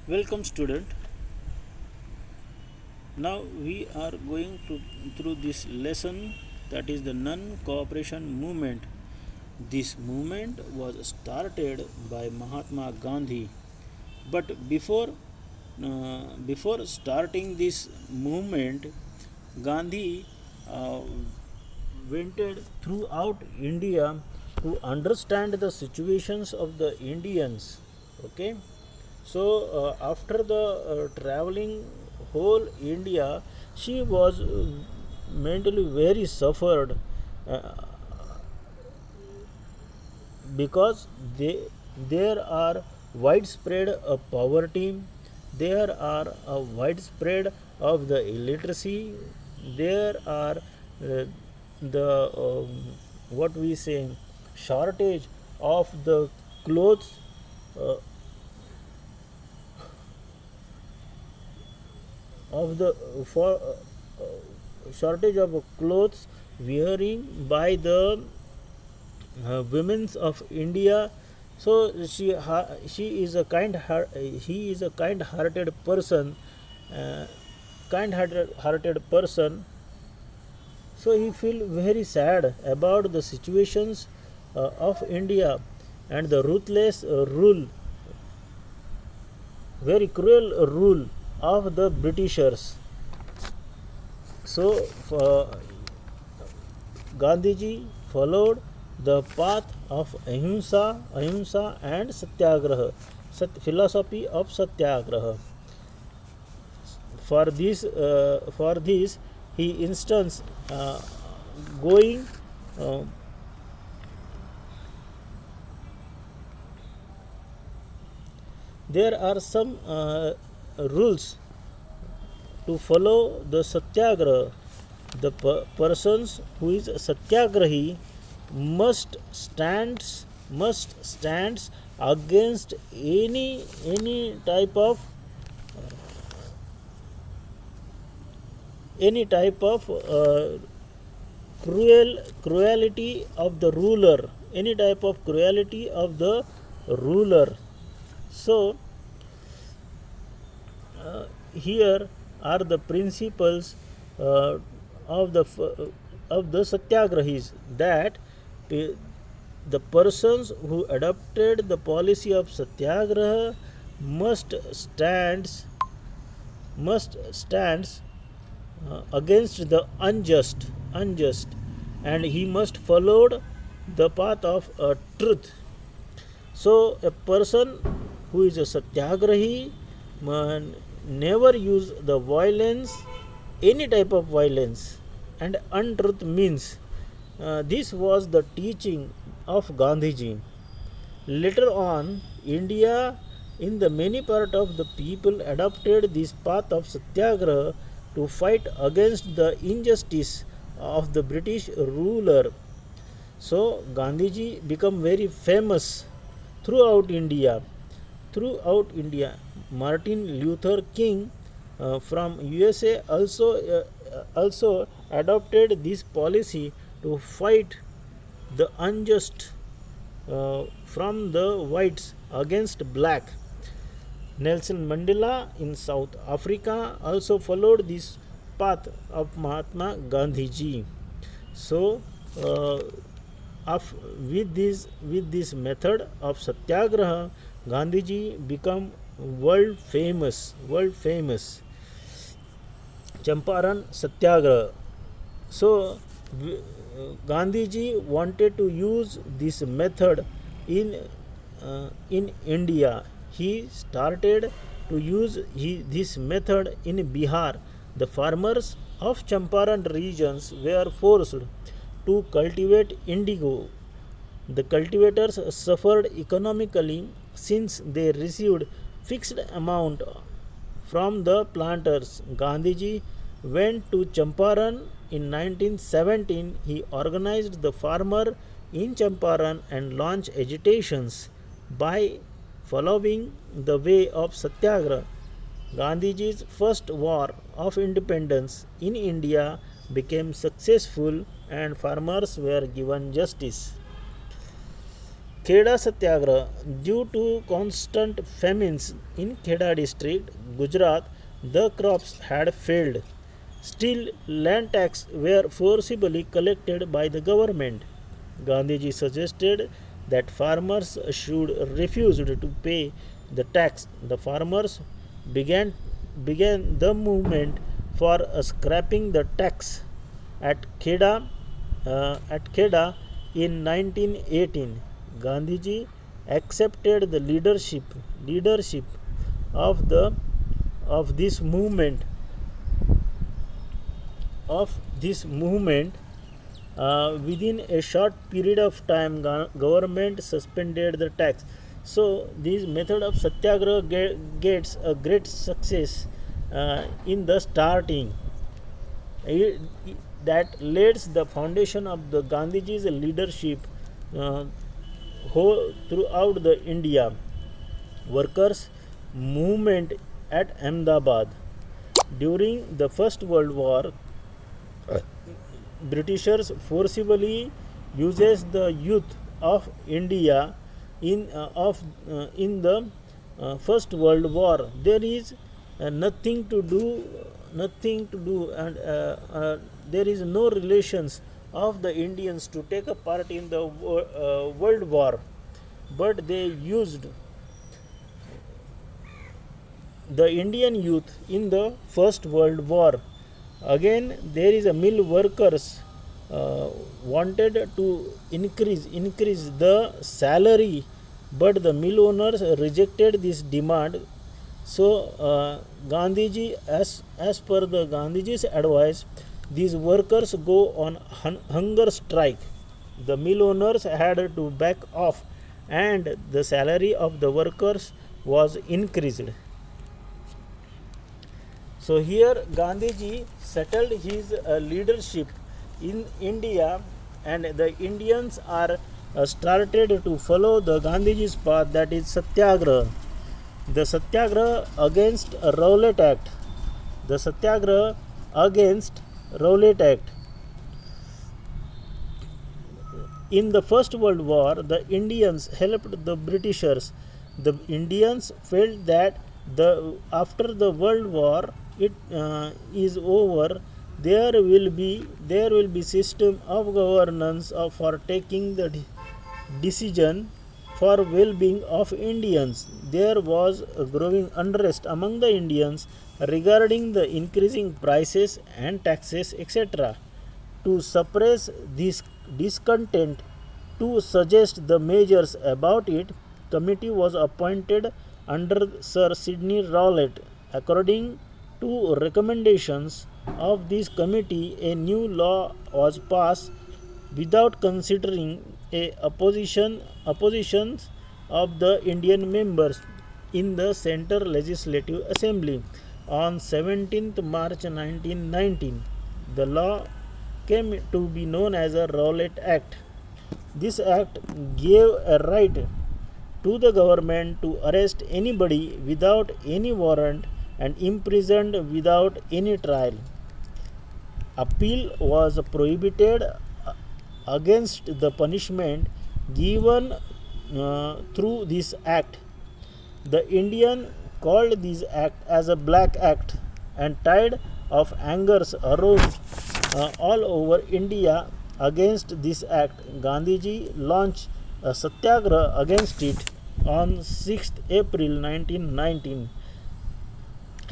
Welcome, student. Now we are going through this lesson, that is the non-cooperation movement. This movement was started by Mahatma Gandhi, but before starting this movement, Gandhi uh, went throughout India to understand the situations of the Indians. Okay, so after the traveling whole India, she was mentally very suffered, uh, because there are widespread poverty, there are widespread of the illiteracy, there are the what we say shortage of the clothes, uh, of the for shortage of clothes wearing by the women of India. So she is a he is a kind-hearted person, uh, kind-hearted person. So he feel very sad about the situations of India and the ruthless rule, very cruel rule of the Britishers. So Gandhiji followed the path of ahimsa and satyagraha, philosophy of satyagraha. For this, he instance going uh, there are some rules to follow the satyagraha. The persons who is satyagrahi must stands against any type of cruelty of the ruler, any type of cruelty of the ruler. So here are the principles uh, of the satyagrahis, that the persons who adopted the policy of satyagraha must stands against the unjust, and he must followed the path of truth. So a person who is a satyagrahi never use the violence, any type of violence, and untruth means. This was the teaching of Gandhiji. Later on, India, in the many part of the people adopted this path of satyagraha to fight against the injustice of the British ruler. So Gandhiji became very famous throughout India. Throughout India, Martin Luther King from USA also adopted this policy to fight the unjust from the whites against black. Nelson Mandela in South Africa also followed this path of Mahatma Gandhiji. So, uh, with this method of satyagraha, Gandhiji become world famous. Champaran Satyagraha. So Gandhiji wanted to use this method in India. He started to use this method in Bihar. The farmers of Champaran regions were forced to cultivate indigo. The cultivators suffered economically since they received fixed amount from the planters. Gandhiji went to Champaran in 1917. He organized the farmer in Champaran and launched agitations by following the way of Satyagraha. Gandhiji's first war of independence in India became successful and farmers were given justice. Kheda Satyagraha. Due to constant famines in Kheda district, Gujarat, the crops had failed. Still, land tax were forcibly collected by the government. Gandhiji suggested that farmers should refuse to pay the tax. The farmers began began the movement for scrapping the tax at Kheda in 1918. Gandhiji accepted the leadership of the of this movement of this movement. Within a short period of time, government suspended the tax. So this method of satyagraha gets a great success in the starting. It, that lays the foundation of the Gandhiji's leadership uh, throughout the India. Workers movement at Ahmedabad. During the First World War, Britishers forcibly uses the youth of India in the First World War. There is nothing to do, and there is no relations of the Indians to take a part in the World War, but they used the Indian youth in the First World War. Again, there is a mill workers wanted to increase the salary, but the mill owners rejected this demand. So Gandhiji, as per the Gandhiji's advice, these workers go on hunger strike. The mill owners had to back off, and the salary of the workers was increased. So here Gandhiji settled his leadership in India, and the Indians are started to follow the Gandhiji's path, that is Satyagraha. The Satyagraha against Rowlatt Act. The Satyagraha against Rowlatt Act. In the First World War, the Indians helped the Britishers. The Indians felt that after the World War is over, there will be system of governance for taking the decision for well-being of Indians. There was a growing unrest among the Indians regarding the increasing prices and taxes, etc. To suppress this discontent, to suggest the measures about it, committee was appointed under Sir Sidney Rowlatt. According to recommendations of this committee, a new law was passed without considering oppositions of the Indian members in the Centre Legislative Assembly. On 17th March 1919, the law came to be known as a Rowlatt Act. This act gave a right to the government to arrest anybody without any warrant and imprisoned without any trial. Appeal was prohibited against the punishment given through this act. The Indian called this act as a Black Act, and tide of angers arose all over India against this act. Gandhiji launched a satyagraha against it on 6th April 1919.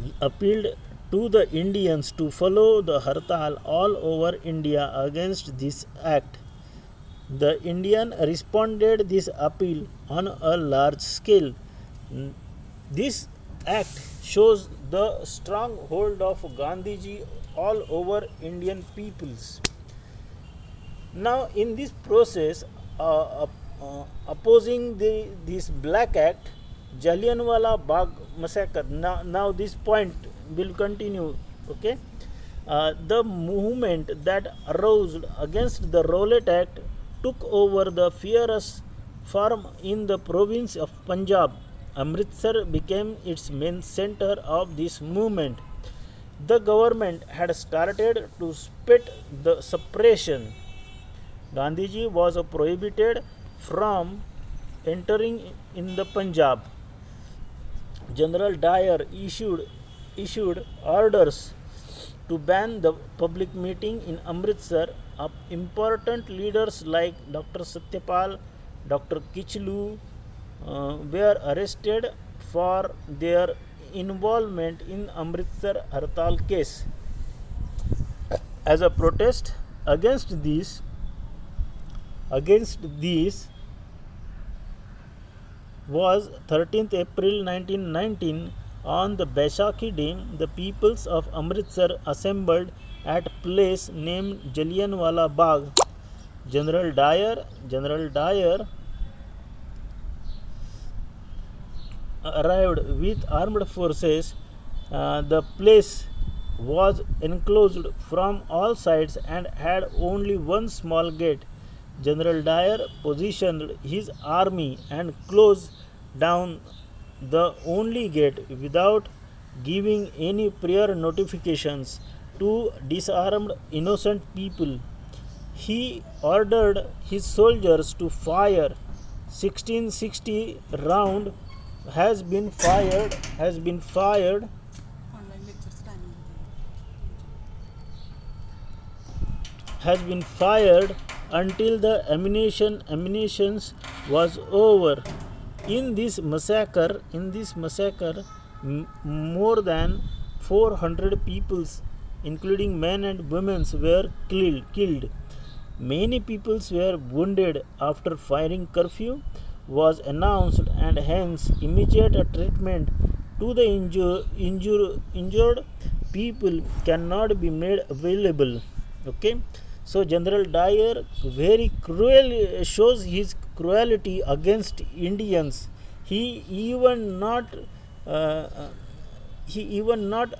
He appealed to the Indians to follow the Hartal all over India against this act. The Indian responded this appeal on a large scale. This act shows the strong hold of Gandhiji all over Indian peoples. Now, in this process, opposing this Black Act, Jallianwala Bagh massacre. Now this point will continue. Okay, the movement that arose against the Rowlatt Act took over the fierce form in the province of Punjab. Amritsar became its main center of this movement. The government had started to spit the suppression. Gandhiji was prohibited from entering in the Punjab. General Dyer issued orders to ban the public meeting in Amritsar. Important leaders like Dr. Satyapal, Dr. Kichlu were arrested for their involvement in Amritsar Hartal case. As a protest against these was 13th April 1919. On the Baisakhi Day, the peoples of Amritsar assembled at a place named Jallianwala Bagh. General Dyer arrived with armed forces. The place was enclosed from all sides and had only one small gate. General Dyer positioned his army and closed down the only gate without giving any prior notifications to disarmed innocent people. He ordered his soldiers to fire. 1660 round has been fired until the ammunitions was over. In this massacre, more than 400 peoples, including men and women, were killed. Many peoples were wounded. After firing curfew was announced, and hence immediate treatment to the injured people cannot be made available. Okay, so General Dyer very cruel shows his cruelty against Indians. He even not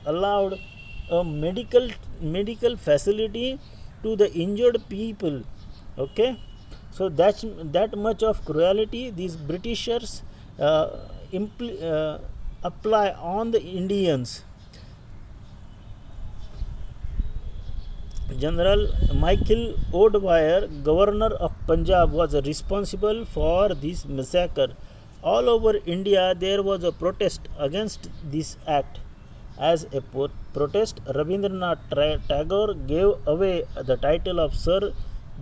allowed a medical facility to the injured people. Okay, so that much of cruelty these Britishers apply on the Indians. General Michael O'Dwyer, governor of Punjab, was responsible for this massacre. All over India there was a protest against this act. As a protest, Rabindranath Tagore gave away the title of Sir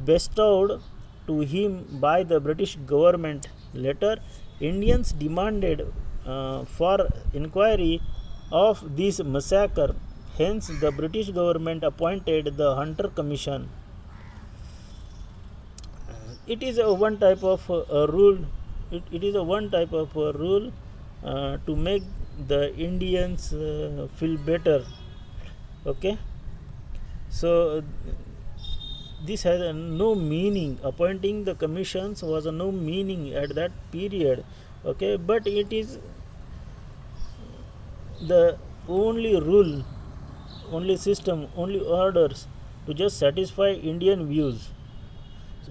bestowed to him by the British government. Later, Indians demanded for inquiry of this massacre. Hence, the British government appointed the Hunter Commission. It is a one type of rule. It is a one type of rule to make the Indians feel better. Okay, so this has no meaning. Appointing the commissions was no meaning at that period. Okay, but it is the only rule, only system, only orders to just satisfy Indian views,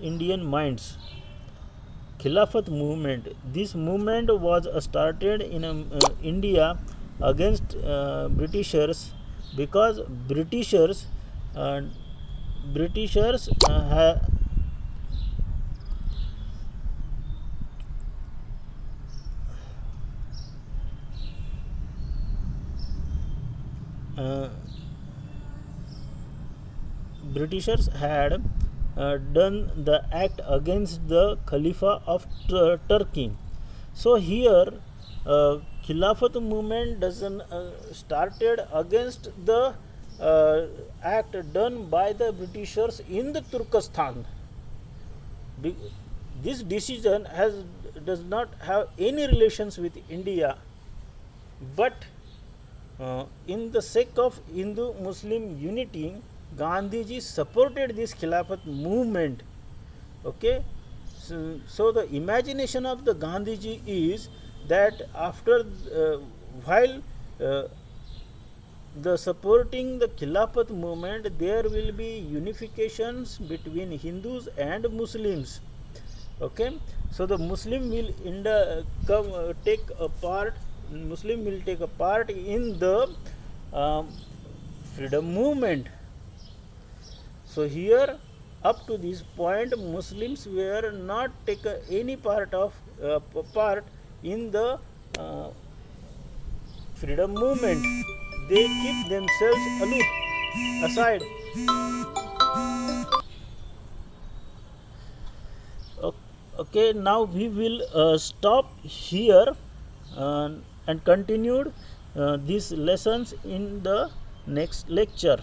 Indian minds. Khilafat movement. This movement was started in India against Britishers, because Britishers Britishers had done the act against the Khalifa of Turkey. So here, Khilafat movement doesn't started against the act done by the Britishers in the Turkestan. This decision does not have any relations with India, but in the sake of Hindu-Muslim unity, Gandhiji supported this Khilafat movement. Okay, so the imagination of the Gandhiji is that after while the supporting the Khilafat movement, there will be unifications between Hindus and Muslims. Okay, so the Muslim will take a part in the freedom movement. So here, up to this point, Muslims were not take any part of part in the freedom movement. They keep themselves aloof, aside. Okay, now we will stop here and continued these lessons in the next lecture.